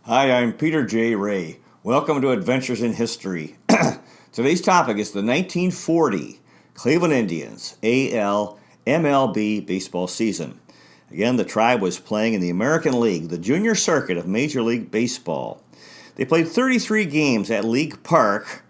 Hi, I'm Peter J. Ray. Welcome to Adventures in History. Today's topic is the 1940 Cleveland Indians MLB baseball season. Again, the Tribe was playing in the American League, the junior circuit of Major League Baseball. They played 33 games at League Park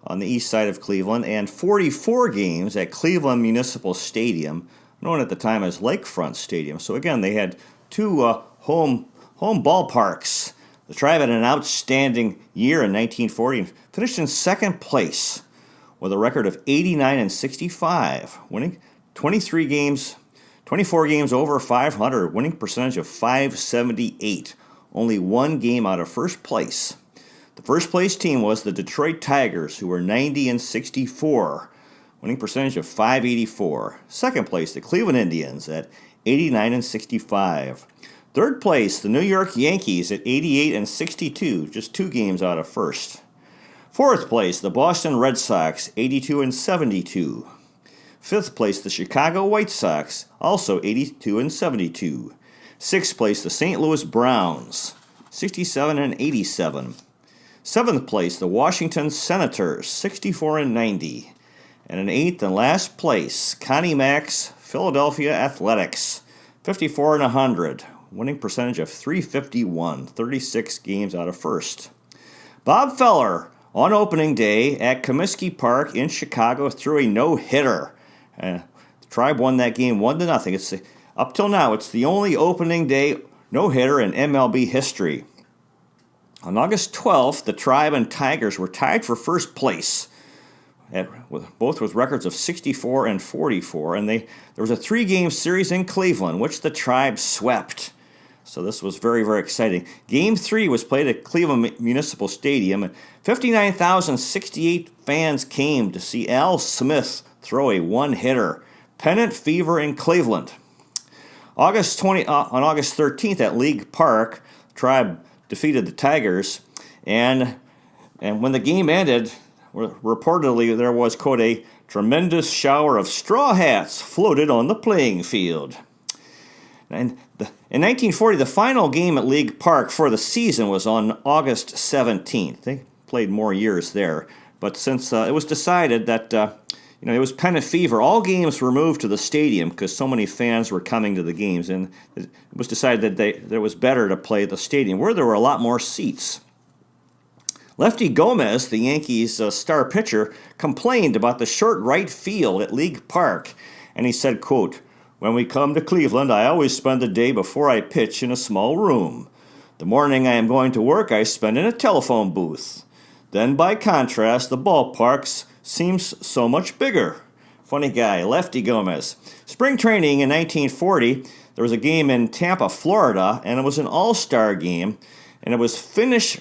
on the east side of Cleveland and 44 games at Cleveland Municipal Stadium, known at the time as Lakefront Stadium. So again, they had two home ballparks. The Tribe had an outstanding year in 1940 and finished in second place with a record of 89-65, winning 24 games over 500, winning percentage of .578, only one game out of first place. The first place team was the Detroit Tigers, who were 90-64, winning percentage of .584. Second place, the Cleveland Indians at 89-65. Third place, the New York Yankees at 88-62, just two games out of first. Fourth place, the Boston Red Sox, 82-72. Fifth place, the Chicago White Sox, also 82-72. Sixth place, the St. Louis Browns, 67-87. Seventh place, the Washington Senators, 64-90. And in eighth and last place, Connie Mack's Philadelphia Athletics, 54-100. Winning percentage of .351, 36 games out of first. Bob Feller, on opening day at Comiskey Park in Chicago, threw a no-hitter. The Tribe won that game 1-0. Up till now, it's the only opening day no-hitter in MLB history. On August 12th, the Tribe and Tigers were tied for first place, both with records of 64 and 44, and there was a three-game series in Cleveland, which the Tribe swept. So this was very, very exciting. Game 3 was played at Cleveland Municipal Stadium, and 59,068 fans came to see Al Smith throw a one-hitter. Pennant fever in Cleveland. On August 13th at League Park, the Tribe defeated the Tigers, and when the game ended, reportedly there was, quote, a tremendous shower of straw hats floated on the playing field. And in 1940, the final game at League Park for the season was on August 17th. They played more years there. But since it was decided that it was pennant fever, all games were moved to the stadium because so many fans were coming to the games. And it was decided that it was better to play at the stadium, where there were a lot more seats. Lefty Gomez, the Yankees' star pitcher, complained about the short right field at League Park. And he said, quote, "When we come to Cleveland, I always spend the day before I pitch in a small room. The morning I am going to work, I spend in a telephone booth. Then, by contrast, the ballpark seems so much bigger." Funny guy, Lefty Gomez. Spring training in 1940, there was a game in Tampa, Florida, and it was an all-star game, and it was Finnish,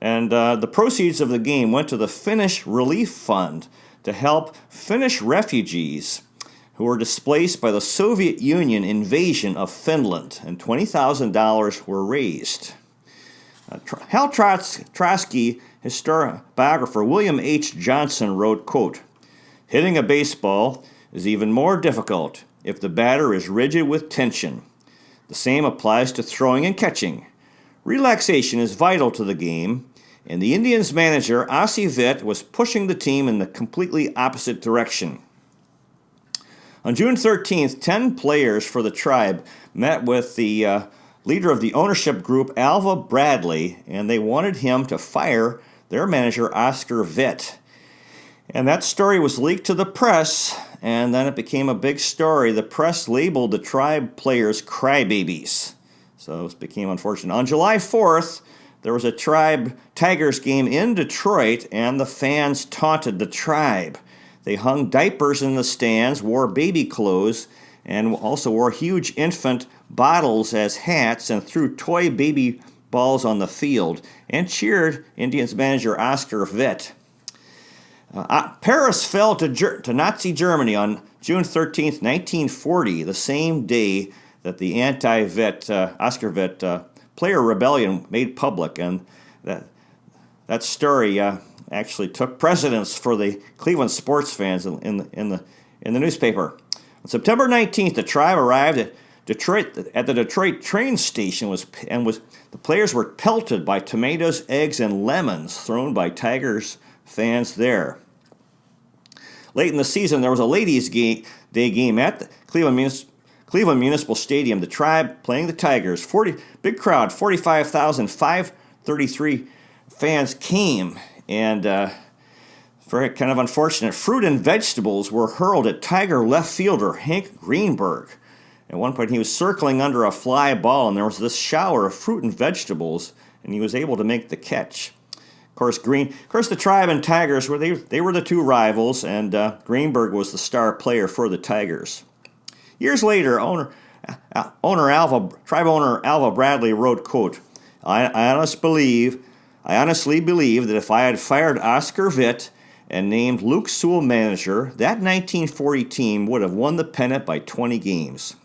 and the proceeds of the game went to the Finnish Relief Fund to help Finnish refugees who were displaced by the Soviet Union invasion of Finland, and $20,000 were raised. Hal Trotsky biographer William H. Johnson wrote, quote, "Hitting a baseball is even more difficult if the batter is rigid with tension. The same applies to throwing and catching. Relaxation is vital to the game, and the Indians' manager, Ossie Witt, was pushing the team in the completely opposite direction." On June 13th, 10 players for the Tribe met with the leader of the ownership group, Alva Bradley, and they wanted him to fire their manager, Oscar Witt. And that story was leaked to the press, and then it became a big story. The press labeled the Tribe players crybabies. So it became unfortunate. On July 4th, there was a Tribe Tigers game in Detroit, and the fans taunted the Tribe. They hung diapers in the stands, wore baby clothes, and also wore huge infant bottles as hats and threw toy baby balls on the field and cheered Indians manager Oscar Witt. Paris fell to Nazi Germany on June 13th, 1940, the same day that the anti-Witt, Oscar Witt, player rebellion made public, and that story actually took precedence for the Cleveland sports fans in the newspaper. On September 19th, the Tribe arrived the Detroit train station the players were pelted by tomatoes, eggs, and lemons thrown by Tigers fans there. Late in the season, there was a ladies' day game at the Cleveland Municipal Stadium. The Tribe playing the Tigers. Big crowd, 45,533 fans came, and very kind of unfortunate. Fruit and vegetables were hurled at Tiger left fielder Hank Greenberg. At one point, he was circling under a fly ball, and there was this shower of fruit and vegetables, and he was able to make the catch. Of course, the Tribe and Tigers were the two rivals, and Greenberg was the star player for the Tigers. Years later, Tribe owner Alva Bradley wrote, quote, I honestly believe that if I had fired Oscar Vitt and named Luke Sewell manager, that 1940 team would have won the pennant by 20 games.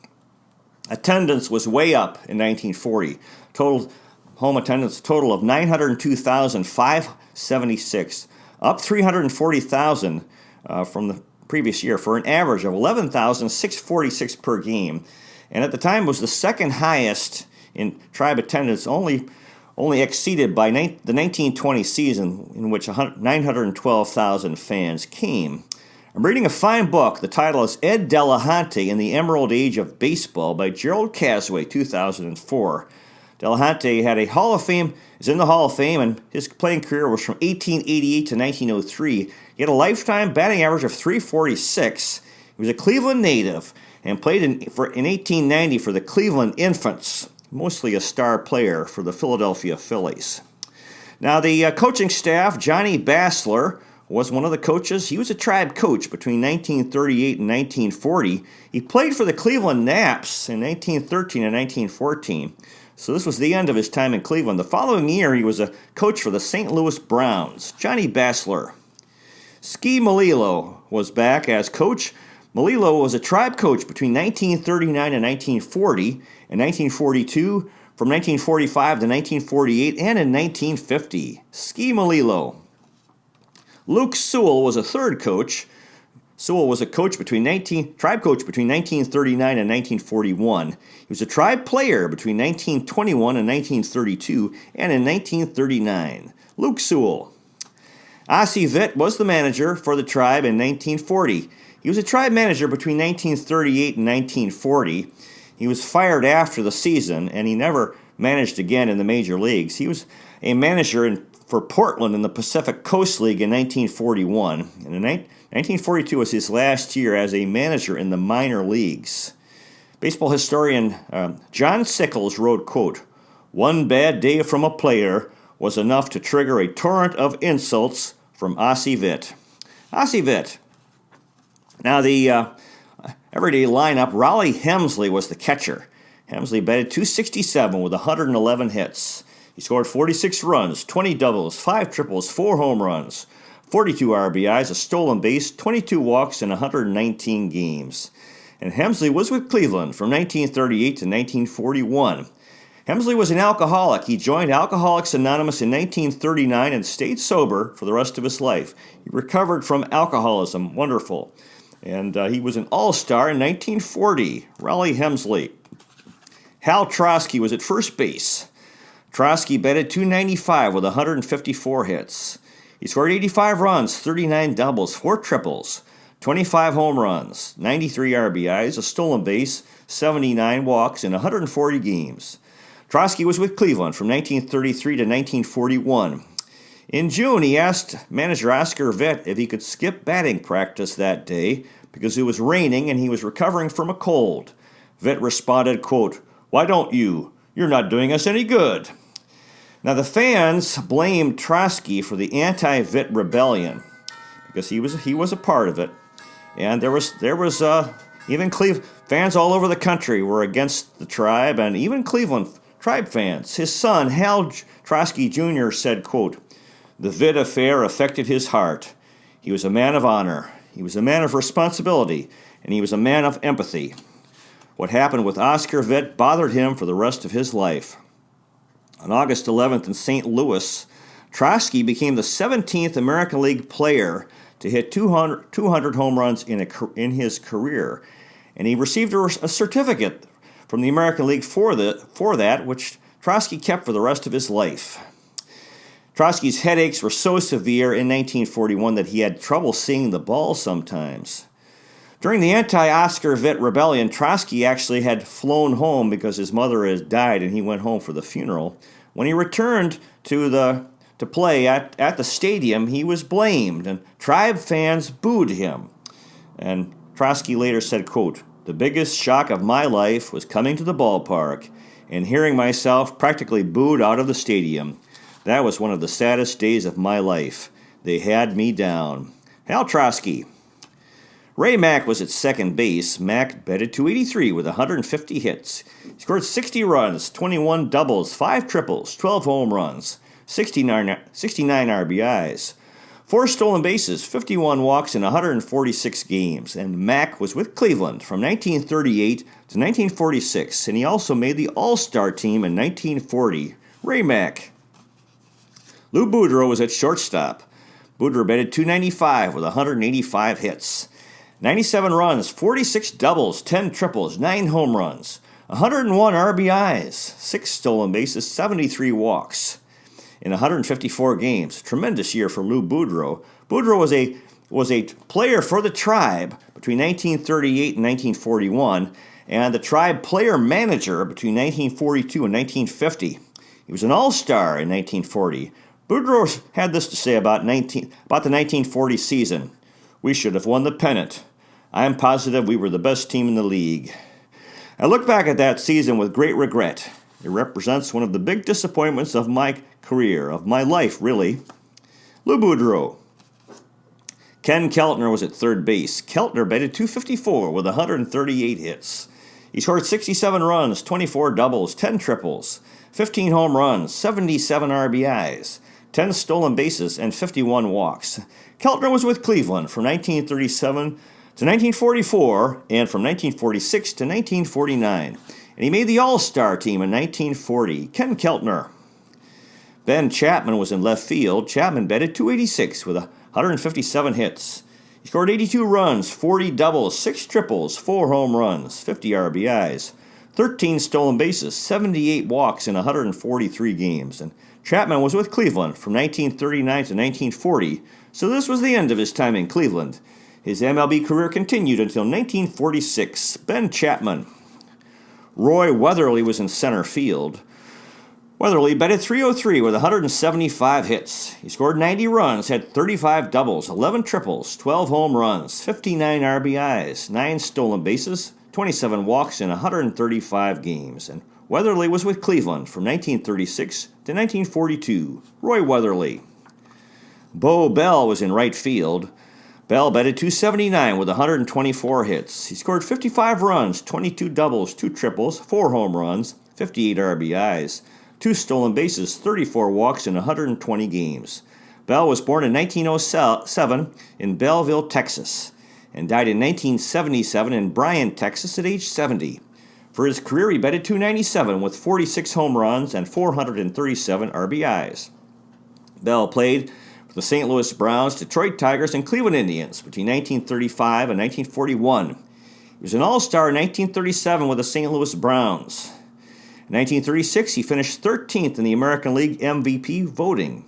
Attendance was way up in 1940. Total home attendance total of 902,576, up 340,000 from the previous year for an average of 11,646 per game. And at the time was the second highest in Tribe attendance, only exceeded by the 1920 season, in which 912,000 fans came. I'm reading a fine book. The title is Ed Delahanty in the Emerald Age of Baseball by Gerald Casway, 2004. Delahanty is in the Hall of Fame, and his playing career was from 1888 to 1903. He had a lifetime batting average of .346. He was a Cleveland native and played in 1890 for the Cleveland Infants, mostly a star player for the Philadelphia Phillies. Now, the coaching staff, Johnny Bassler, was one of the coaches. He was a Tribe coach between 1938 and 1940. He played for the Cleveland Naps in 1913 and 1914. So this was the end of his time in Cleveland. The following year, he was a coach for the St. Louis Browns. Johnny Bassler. Ski Melillo was back as coach. Melillo was a Tribe coach between 1939 and 1940, and 1942, from 1945 to 1948, and in 1950. Ski Melillo. Luke Sewell was a third coach. Sewell was a Tribe coach between 1939 and 1941. He was a Tribe player between 1921 and 1932, and in 1939. Luke Sewell. Ossie Vitt was the manager for the Tribe in 1940. He was a Tribe manager between 1938 and 1940. He was fired after the season, and he never managed again in the major leagues. He was a manager for Portland in the Pacific Coast League in 1941, and in 1942 was his last year as a manager in the minor leagues. Baseball historian John Sickles wrote, quote, "One bad day from a player was enough to trigger a torrent of insults from Ossie Vitt." Ossie Vitt. Now, the everyday lineup, Rollie Hemsley was the catcher. Hemsley batted .267 with 111 hits. He scored 46 runs, 20 doubles, 5 triples, 4 home runs, 42 RBIs, a stolen base, 22 walks in 119 games. And Hemsley was with Cleveland from 1938 to 1941. Hemsley was an alcoholic. He joined Alcoholics Anonymous in 1939 and stayed sober for the rest of his life. He recovered from alcoholism. Wonderful. And he was an all-star in 1940. Rollie Hemsley. Hal Trosky was at first base. Trosky batted .295 with 154 hits. He scored 85 runs, 39 doubles, 4 triples, 25 home runs, 93 RBIs, a stolen base, 79 walks in 140 games. Trosky was with Cleveland from 1933 to 1941. In June, he asked manager Oscar Vitt if he could skip batting practice that day because it was raining and he was recovering from a cold. Vitt responded, quote, "Why don't you? You're not doing us any good." Now, the fans blamed Trosky for the anti-Vitt rebellion because he was a part of it, and there was even fans all over the country were against the Tribe, and even Cleveland Tribe fans. His son Hal Trosky Jr. said, quote, "The Vitt affair affected his heart. He was a man of honor. He was a man of responsibility, and he was a man of empathy. What happened with Oscar Vitt bothered him for the rest of his life." On August 11th in St. Louis, Trosky became the 17th American League player to hit 200 home runs in his career, and he received a certificate from the American League for that, which Trotsky kept for the rest of his life. Trotsky's headaches were so severe in 1941 that he had trouble seeing the ball sometimes. During the anti-Oscar Witt rebellion, Trotsky actually had flown home because his mother had died, and he went home for the funeral. When he returned to play at the stadium, he was blamed, and Tribe fans booed him. And Trotsky later said, quote, "The biggest shock of my life was coming to the ballpark and hearing myself practically booed out of the stadium. That was one of the saddest days of my life. They had me down." Hal Trotsky. Ray Mack was at second base. Mack batted .283 with 150 hits. He scored 60 runs, 21 doubles, 5 triples, 12 home runs, 69 RBIs, 4 stolen bases, 51 walks in 146 games. And Mack was with Cleveland from 1938 to 1946, and he also made the All-Star team in 1940. Ray Mack. Lou Boudreau was at shortstop. Boudreau batted .295 with 185 hits. 97 runs, 46 doubles, 10 triples, 9 home runs, 101 RBIs, 6 stolen bases, 73 walks in 154 games. Tremendous year for Lou Boudreau. Boudreau was a player for the Tribe between 1938 and 1941, and the Tribe player manager between 1942 and 1950. He was an all-star in 1940. Boudreau had this to say about the 1940 season. "We should have won the pennant. I am positive we were the best team in the league." I look back at that season with great regret. It represents one of the big disappointments of my career, of my life, really. Lou Boudreau. Ken Keltner was at third base. Keltner batted .254 with 138 hits. He scored 67 runs, 24 doubles, 10 triples, 15 home runs, 77 RBIs, 10 stolen bases, and 51 walks. Keltner was with Cleveland from 1937 to 1944 and from 1946 to 1949. And he made the All-Star team in 1940. Ken Keltner. Ben Chapman was in left field. Chapman batted .286 with 157 hits. He scored 82 runs, 40 doubles, 6 triples, 4 home runs, 50 RBIs, 13 stolen bases, 78 walks in 143 games. And Chapman was with Cleveland from 1939 to 1940, so this was the end of his time in Cleveland. His MLB career continued until 1946. Ben Chapman. Roy Weatherly was in center field. Weatherly batted .303 with 175 hits. He scored 90 runs, had 35 doubles, 11 triples, 12 home runs, 59 RBIs, 9 stolen bases, 27 walks in 135 games. And Weatherly was with Cleveland from 1936 to 1942. Roy Weatherly. Bo Bell was in right field. Bell batted .279 with 124 hits. He scored 55 runs, 22 doubles, 2 triples, 4 home runs, 58 RBIs, 2 stolen bases, 34 walks in 120 games. Bell was born in 1907 in Belleville, Texas, and died in 1977 in Bryan, Texas at age 70. For his career, he batted .297 with 46 home runs and 437 RBIs. Bell played for the St. Louis Browns, Detroit Tigers, and Cleveland Indians between 1935 and 1941. He was an All-Star in 1937 with the St. Louis Browns. In 1936, he finished 13th in the American League MVP voting.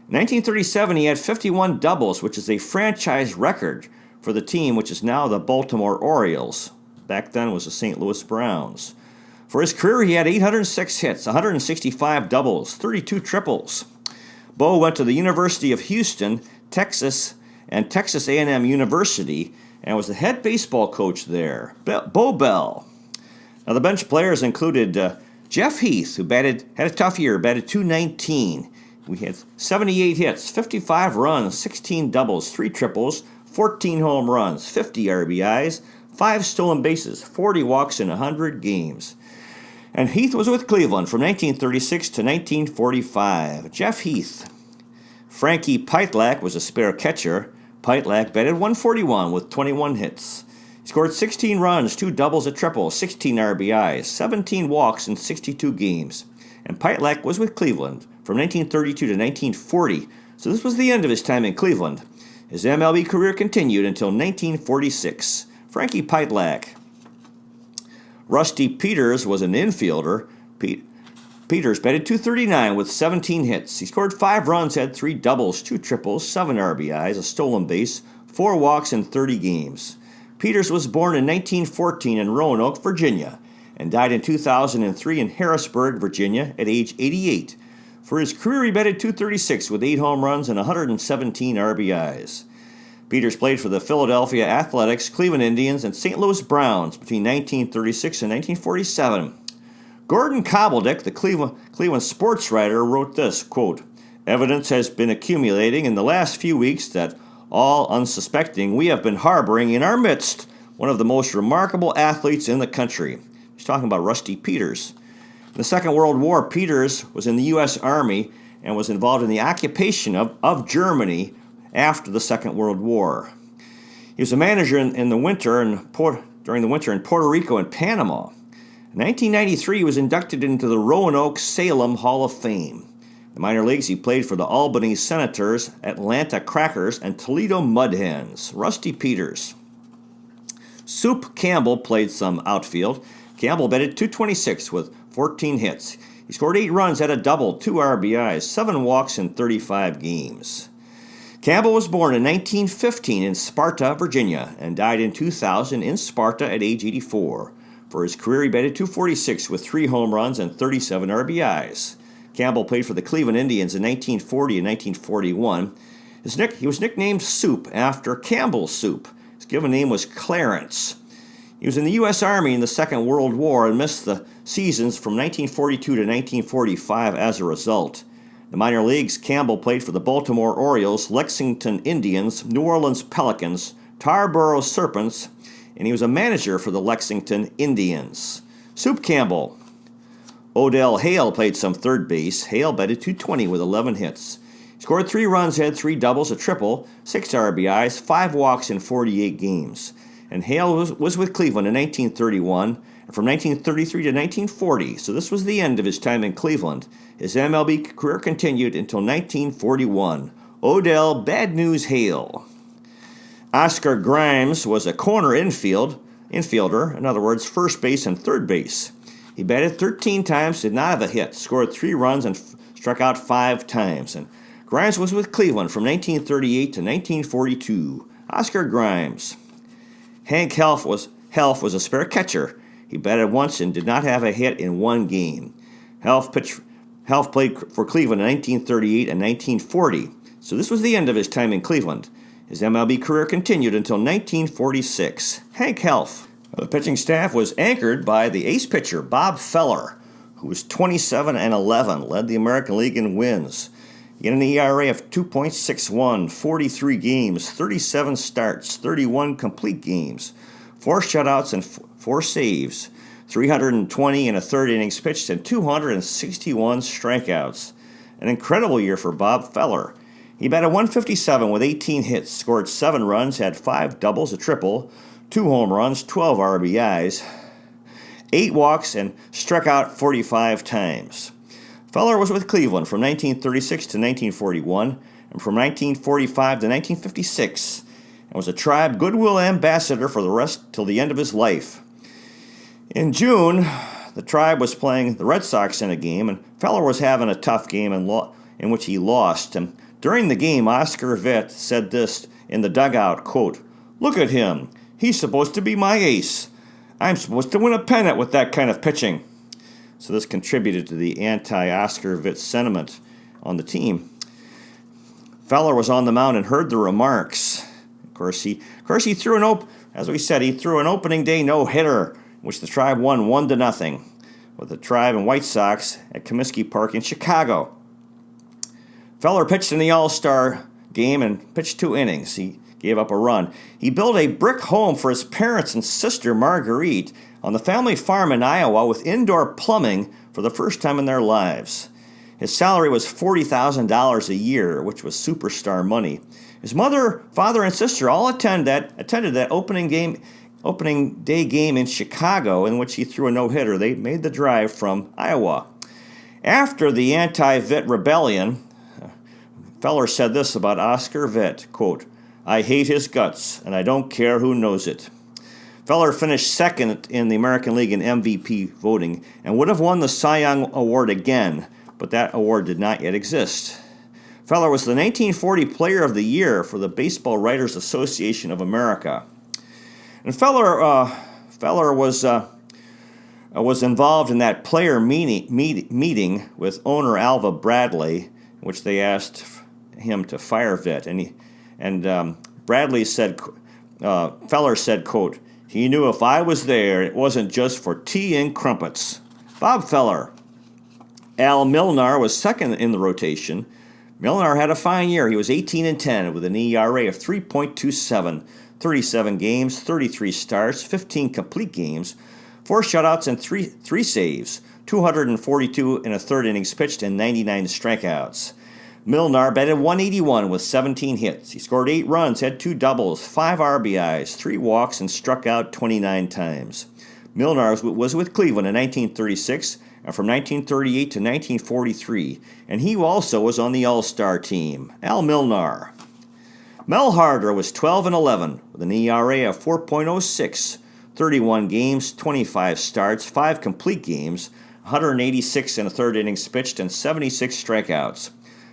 In 1937, he had 51 doubles, which is a franchise record for the team, which is now the Baltimore Orioles. Back then was the St. Louis Browns. For his career, he had 806 hits, 165 doubles, 32 triples. Bo went to the University of Houston, Texas, and Texas A&M University, and was the head baseball coach there. Bo Bell. Now, the bench players included Jeff Heath, who had a tough year, batted .219. We had 78 hits, 55 runs, 16 doubles, 3 triples, 14 home runs, 50 RBIs, 5 stolen bases, 40 walks in 100 games. And Heath was with Cleveland from 1936 to 1945. Jeff Heath. Frankie Pytlak was a spare catcher. Pytlak batted .141 with 21 hits. He scored 16 runs, 2 doubles, a triple, 16 RBIs, 17 walks in 62 games. And Pytlak was with Cleveland from 1932 to 1940, so this was the end of his time in Cleveland. His MLB career continued until 1946. Frankie Pytlak. Rusty Peters was an infielder. Peters batted .239 with 17 hits. He scored 5 runs, had 3 doubles, 2 triples, 7 RBIs, a stolen base, 4 walks in 30 games. Peters was born in 1914 in Roanoke, Virginia, and died in 2003 in Harrisburg, Virginia, at age 88. For his career, he batted .236 with 8 home runs and 117 RBIs. Peters played for the Philadelphia Athletics, Cleveland Indians, and St. Louis Browns between 1936 and 1947. Gordon Cobbledick, the Cleveland sports writer, wrote this, quote, "Evidence has been accumulating in the last few weeks that, all unsuspecting, we have been harboring in our midst one of the most remarkable athletes in the country." He's talking about Rusty Peters. In the Second World War, Peters was in the U.S. Army and was involved in the occupation of Germany after the Second World War. He was a manager during the winter in Puerto Rico and Panama. In 1993, he was inducted into the Roanoke-Salem Hall of Fame. In the minor leagues, he played for the Albany Senators, Atlanta Crackers, and Toledo Mud Hens. Rusty Peters. Soup Campbell played some outfield. Campbell batted .226 with 14 hits. He scored 8 runs, had a double, 2 RBIs, 7 walks in 35 games. Campbell was born in 1915 in Sparta, Virginia, and died in 2000 in Sparta at age 84. For his career, he batted .246 with 3 home runs and 37 RBIs. Campbell played for the Cleveland Indians in 1940 and 1941. He was nicknamed Soup after Campbell's soup. His given name was Clarence. He was in the U.S. Army in the Second World War and missed the seasons from 1942 to 1945 as a result. In the minor leagues, Campbell played for the Baltimore Orioles, Lexington Indians, New Orleans Pelicans, Tarboro Serpents, and he was a manager for the Lexington Indians. Soup Campbell. Odell Hale played some third base. Hale batted .220 with 11 hits. He scored 3 runs, had 3 doubles, a triple, 6 RBIs, 5 walks in 48 games. And Hale was with Cleveland in 1931, and from 1933 to 1940, so this was the end of his time in Cleveland. His MLB career continued until 1941. Odell Bad News Hale. Oscar Grimes was a corner infielder, in other words, first base and third base. He batted 13 times, did not have a hit, scored 3 runs, and struck out 5 times. And Grimes was with Cleveland from 1938 to 1942. Oscar Grimes. Hank Helf was a spare catcher. He batted once and did not have a hit in 1 game. Helf played for Cleveland in 1938 and 1940, so this was the end of his time in Cleveland. His MLB career continued until 1946. Hank Helf. The pitching staff was anchored by the ace pitcher, Bob Feller, who was 27-11, led the American League in wins. He had an ERA of 2.61, 43 games, 37 starts, 31 complete games, 4 shutouts and 4 saves, 320 and a third innings pitched, and 261 strikeouts. An incredible year for Bob Feller. He batted .157 with 18 hits, scored 7 runs, had 5 doubles, a triple, 2 home runs, 12 RBIs, 8 walks, and struck out 45 times. Feller was with Cleveland from 1936 to 1941, and from 1945 to 1956, and was a Tribe Goodwill Ambassador for the rest till the end of his life. In June, the Tribe was playing the Red Sox in a game, and Feller was having a tough game in which he lost. And during the game, Oscar Vitt said this in the dugout, quote, "Look at him. He's supposed to be my ace. I'm supposed to win a pennant with that kind of pitching." So this contributed to the anti-Oscar Vitt sentiment on the team. Feller was on the mound and heard the remarks. Of course, he threw he threw an opening day no-hitter, which the Tribe won 1-0 with the Tribe and White Sox at Comiskey Park in Chicago. Feller pitched in the All-Star game and pitched 2 innings. He gave up a run. He built a brick home for his parents and sister, Marguerite, on the family farm in Iowa with indoor plumbing for the first time in their lives. His salary was $40,000 a year, which was superstar money. His mother, father, and sister all attended that opening day game in Chicago, in which he threw a no-hitter. They made the drive from Iowa. After the anti-Vitt rebellion, Feller said this about Oscar Vitt, quote, "I hate his guts, and I don't care who knows it." Feller finished second in the American League in MVP voting and would have won the Cy Young Award again, but that award did not yet exist. Feller was the 1940 Player of the Year for the Baseball Writers Association of America. And Feller was involved in that player meeting with owner Alva Bradley, in which they asked him to fire Vitt. Bradley said, Feller said, quote, "He knew if I was there, it wasn't just for tea and crumpets." Bob Feller. Al Milnar was second in the rotation. Milnar had a fine year. He was 18-10 with an ERA of 3.27, 37 games, 33 starts, 15 complete games, 4 shutouts and 3 saves, 242 in a third innings pitched and 99 strikeouts. Milnar batted .181 with 17 hits. He scored 8 runs, had 2 doubles, 5 RBIs, 3 walks, and struck out 29 times. Milnar was with Cleveland in 1936 and from 1938 to 1943, and he also was on the All-Star team. Al Milnar. Mel Harder was 12-11 with an ERA of 4.06, 31 games, 25 starts, 5 complete games, 186 in a third innings pitched, and 76 strikeouts.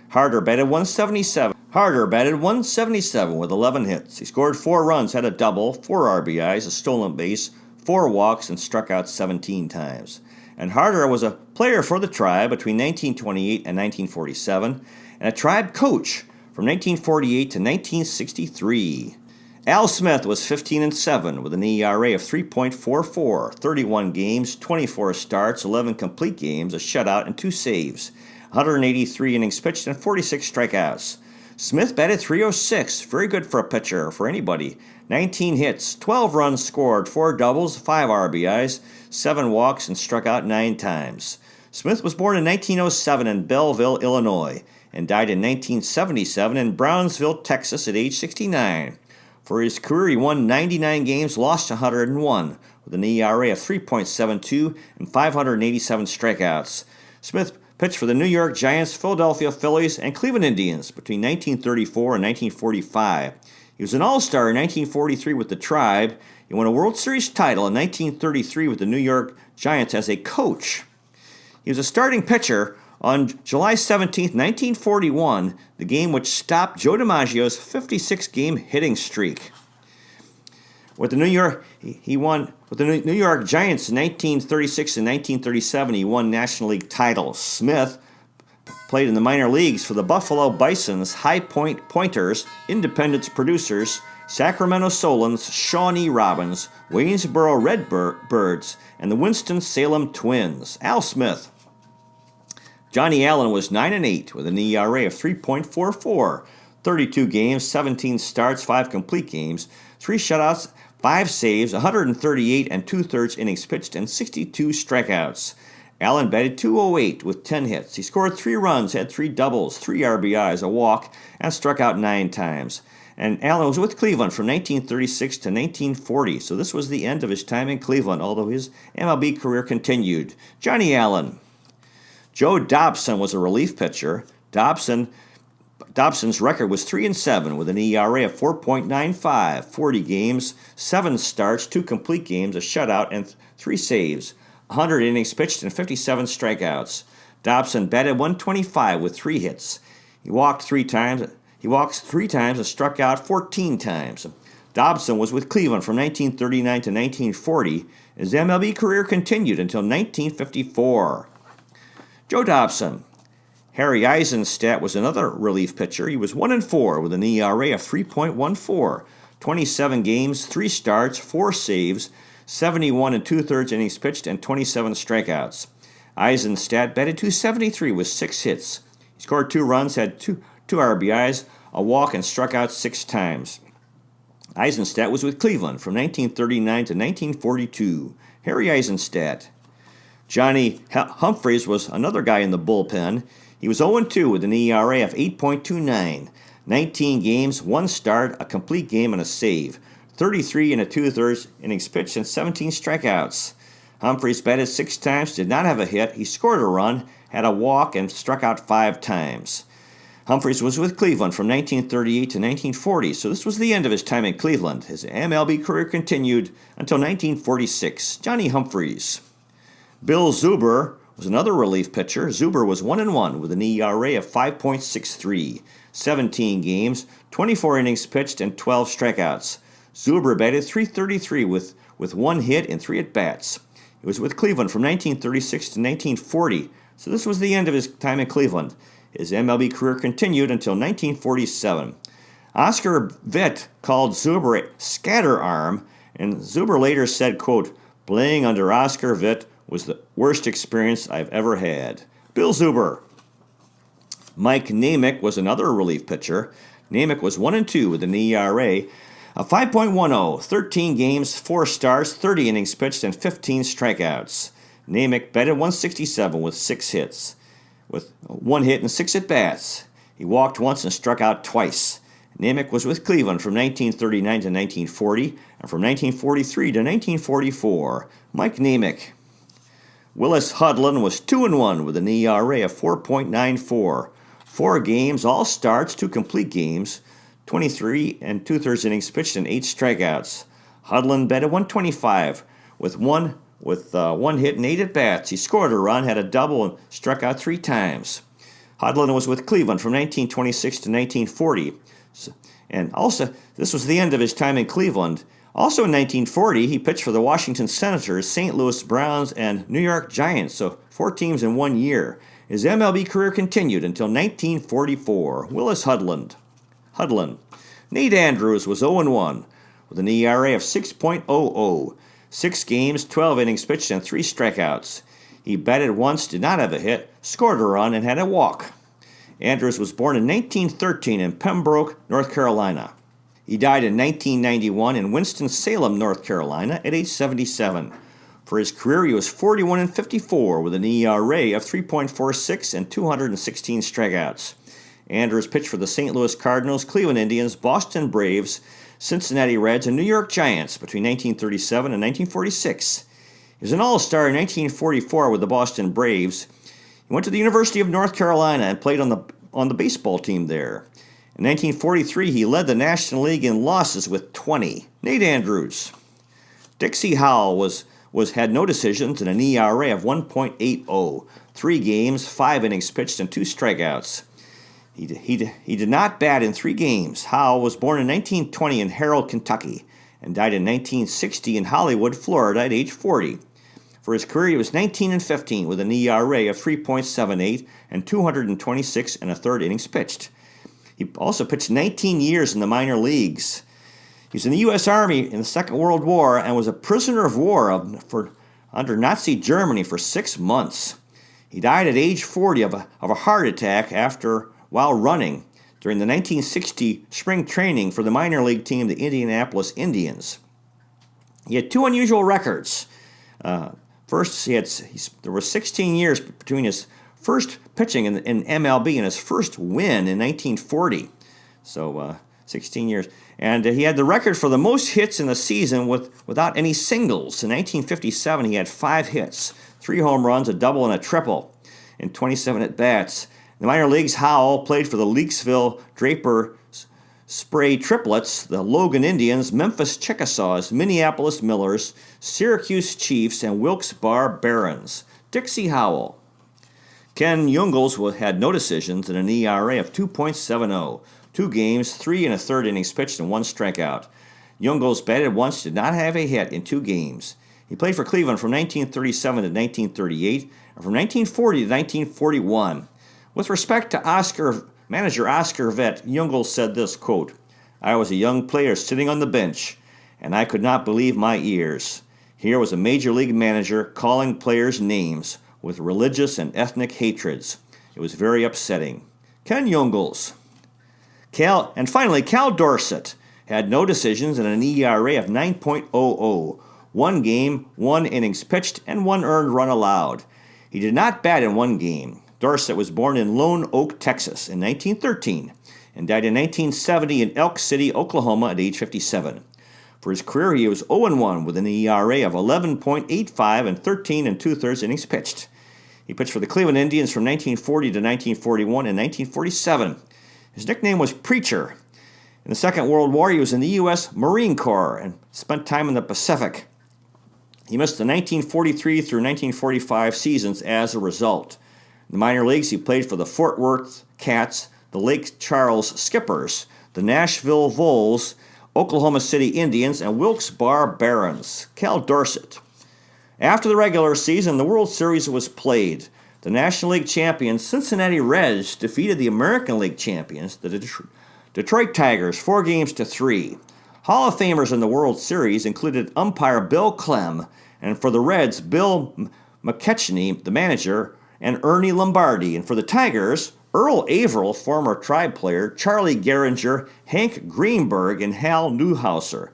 Harder batted .177 with 11 hits. He scored 4 runs, had a double, 4 RBIs, a stolen base, 4 walks, and struck out 17 times. And Harder was a player for the Tribe between 1928 and 1947, and a Tribe coach from 1948 to 1963. Al Smith was 15-7 with an ERA of 3.44, 31 games, 24 starts, 11 complete games, a shutout, and 2 saves, 183 innings pitched, and 46 strikeouts. Smith batted .306, very good for a pitcher, for anybody. 19 hits, 12 runs scored, 4 doubles, 5 RBIs, 7 walks, and struck out 9 times. Smith was born in 1907 in Belleville, Illinois, and died in 1977 in Brownsville, Texas at age 69. For his career, he won 99 games, lost 101, with an ERA of 3.72 and 587 strikeouts. Smith pitched for the New York Giants, Philadelphia Phillies, and Cleveland Indians between 1934 and 1945. He was an All-Star in 1943 with the Tribe. He won a World Series title in 1933 with the New York Giants as a coach. He was a starting pitcher on July 17, 1941, the game which stopped Joe DiMaggio's 56-game hitting streak. With the New York Giants in 1936 and 1937, he won National League titles. Smith played in the minor leagues for the Buffalo Bisons, High Point Pointers, Independence Producers, Sacramento Solons, Shawnee Robins, Waynesboro Redbirds, and the Winston-Salem Twins. Al Smith. Johnny Allen was 9-8 with an ERA of 3.44, 32 games, 17 starts, 5 complete games, 3 shutouts, 5 saves, 138 and 2/3 innings pitched, and 62 strikeouts. Allen batted .208 with 10 hits. He scored 3 runs, had 3 doubles, 3 RBIs, a walk, and struck out 9 times. And Allen was with Cleveland from 1936 to 1940, so this was the end of his time in Cleveland, although his MLB career continued. Johnny Allen. Joe Dobson was a relief pitcher. Dobson's record was 3-7 with an ERA of 4.95, 40 games, 7 starts, 2 complete games, a shutout, and 3 saves, 100 innings pitched, and 57 strikeouts. Dobson batted .125 with 3 hits. He walked 3 times and struck out 14 times. Dobson was with Cleveland from 1939 to 1940. His MLB career continued until 1954. Joe Dobson. Harry Eisenstadt was another relief pitcher. He was 1-4 with an ERA of 3.14, 27 games, 3 starts, 4 saves, 71 and 2/3 innings pitched, and 27 strikeouts. Eisenstadt batted .273 with 6 hits. He scored 2 runs, had 2 RBIs, a walk, and struck out 6 times. Eisenstadt was with Cleveland from 1939 to 1942. Harry Eisenstadt. Johnny Humphreys was another guy in the bullpen. He was 0-2 with an ERA of 8.29, 19 games, 1 start, a complete game, and a save, 33 and 2/3 innings pitched, and 17 strikeouts. Humphreys batted 6 times, did not have a hit. He scored a run, had a walk, and struck out 5 times. Humphreys was with Cleveland from 1938 to 1940, so this was the end of his time in Cleveland. His MLB career continued until 1946. Johnny Humphreys. Bill Zuber was another relief pitcher. Zuber was 1-1 with an ERA of 5.63, 17 games, 24 innings pitched, and 12 strikeouts. Zuber batted .333 with 1 hit and 3 at-bats. He was with Cleveland from 1936 to 1940, so this was the end of his time in Cleveland. His MLB career continued until 1947. Oscar Witt called Zuber a scatter arm, and Zuber later said, quote, "Playing under Oscar Witt was the worst experience I've ever had." Bill Zuber. Mike Namick was another relief pitcher. Namick was 1-2 with an ERA of 5.10, 13 games, 4 starts, 30 innings pitched, and 15 strikeouts. Namick batted .167 with 6 hits, with 1 hit and 6 at-bats. He walked once and struck out twice. Namick was with Cleveland from 1939 to 1940 and from 1943 to 1944. Mike Namick. Willis Hudlin was 2-1 with an ERA of 4.94. 4 games, all starts, 2 complete games, 23 2/3 innings pitched, and 8 strikeouts. Hudlin batted .125 with one hit and 8 at-bats. He scored a run, had a double, and struck out 3 times. Hudlin was with Cleveland from 1926 to 1940. And also, this was the end of his time in Cleveland. Also in 1940, he pitched for the Washington Senators, St. Louis Browns, and New York Giants, so 4 teams in 1 year. His MLB career continued until 1944. Willis Hudlin. Nate Andrews was 0-1 with an ERA of 6.00. 6 games, 12 innings pitched, and 3 strikeouts. He batted once, did not have a hit, scored a run, and had a walk. Andrews was born in 1913 in Pembroke, North Carolina. He died in 1991 in Winston-Salem, North Carolina, at age 77. For his career, he was 41-54 with an ERA of 3.46 and 216 strikeouts. Andrews pitched for the St. Louis Cardinals, Cleveland Indians, Boston Braves, Cincinnati Reds, and New York Giants between 1937 and 1946. He was an All-Star in 1944 with the Boston Braves. He went to the University of North Carolina and played on the baseball team there. In 1943, he led the National League in losses with 20. Nate Andrews. Dixie Howell had no decisions and an ERA of 1.80. 3 games, 5 innings pitched, and 2 strikeouts. He did not bat in 3 games. Howell was born in 1920 in Harold, Kentucky, and died in 1960 in Hollywood, Florida, at age 40. For his career, he was 19-15 with an ERA of 3.78 and 226 1/3 innings pitched. He also pitched 19 years in the minor leagues. He was in the U.S. Army in the Second World War and was a prisoner of war under Nazi Germany for 6 months. He died at age 40 of a heart attack while running during the 1960 spring training for the minor league team, the Indianapolis Indians. He had 2 unusual records. First, there were 16 years between his first pitching in MLB and his first win in 1940. So 16 years. And he had the record for the most hits in the season without any singles. In 1957, he had 5 hits, 3 home runs, a double, and a triple in 27 at-bats. In the minor leagues, Howell played for the Leakesville Draper Spray Triplets, the Logan Indians, Memphis Chickasaws, Minneapolis Millers, Syracuse Chiefs, and Wilkes-Barre Barons. Dixie Howell. Ken Jungels had no decisions and an ERA of 2.70. 2 games, 3 1/3 innings pitched, and 1 strikeout. Jungels batted once, did not have a hit in 2 games. He played for Cleveland from 1937 to 1938 and from 1940 to 1941. With respect to manager Oscar Witt, Jungels said this, quote, "I was a young player sitting on the bench, and I could not believe my ears. Here was a major league manager calling players names with religious and ethnic hatreds. It was very upsetting." Ken Jungels. And finally, Cal Dorsett had no decisions and an ERA of 9.00. 1 game, 1 innings pitched, and 1 earned run allowed. He did not bat in 1 game. Dorsett was born in Lone Oak, Texas in 1913 and died in 1970 in Elk City, Oklahoma at age 57. For his career, he was 0-1 with an ERA of 11.85 and 13 2/3 innings pitched. He pitched for the Cleveland Indians from 1940 to 1941 and 1947. His nickname was Preacher. In the Second World War, he was in the U.S. Marine Corps and spent time in the Pacific. He missed the 1943 through 1945 seasons as a result. In the minor leagues, he played for the Fort Worth Cats, the Lake Charles Skippers, the Nashville Vols, Oklahoma City Indians, and Wilkes-Barre Barons. Cal Dorsett. After the regular season, the World Series was played. The National League champions Cincinnati Reds defeated the American League champions, the Detroit Tigers, 4-3. Hall of Famers in the World Series included umpire Bill Clem, and for the Reds, Bill McKechnie, the manager, and Ernie Lombardi. And for the Tigers, Earl Averill, former Tribe player, Charlie Gehringer, Hank Greenberg, and Hal Newhouser.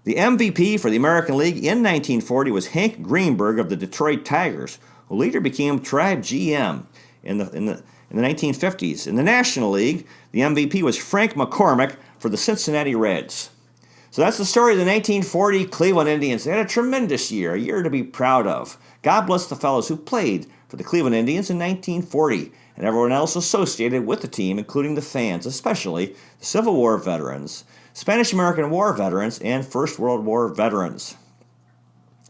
The MVP for the American League in 1940 was Hank Greenberg of the Detroit Tigers, who later became Tribe GM in the 1950s. In the National League, the MVP was Frank McCormick for the Cincinnati Reds. So that's the story of the 1940 Cleveland Indians. They had a tremendous year, a year to be proud of. God bless the fellows who played for the Cleveland Indians in 1940 and everyone else associated with the team, including the fans, especially the Civil War veterans, Spanish-American War veterans, and First World War veterans.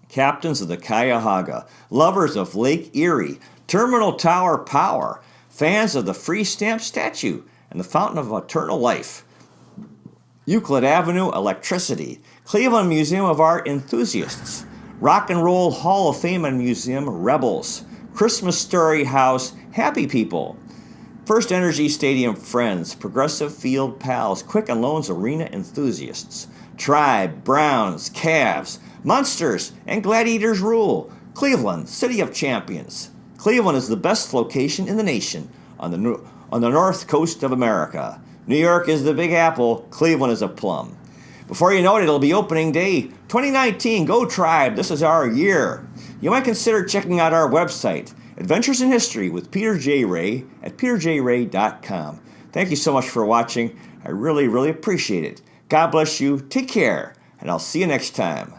Captains of the Cuyahoga, lovers of Lake Erie, Terminal Tower Power, fans of the Free Stamp Statue and the Fountain of Eternal Life, Euclid Avenue Electricity, Cleveland Museum of Art enthusiasts, Rock and Roll Hall of Fame and Museum rebels, Christmas Story House happy people, First Energy Stadium friends, Progressive Field pals, Quicken Loans Arena enthusiasts, Tribe, Browns, Cavs, Munsters, and Gladiators rule. Cleveland, City of Champions. Cleveland is the best location in the nation on the north coast of America. New York is the Big Apple. Cleveland is a plum. Before you know it, it'll be opening day 2019. Go Tribe. This is our year. You might consider checking out our website, Adventures in History with Peter J. Ray at peterjray.com. Thank you so much for watching. I really, really appreciate it. God bless you. Take care, and I'll see you next time.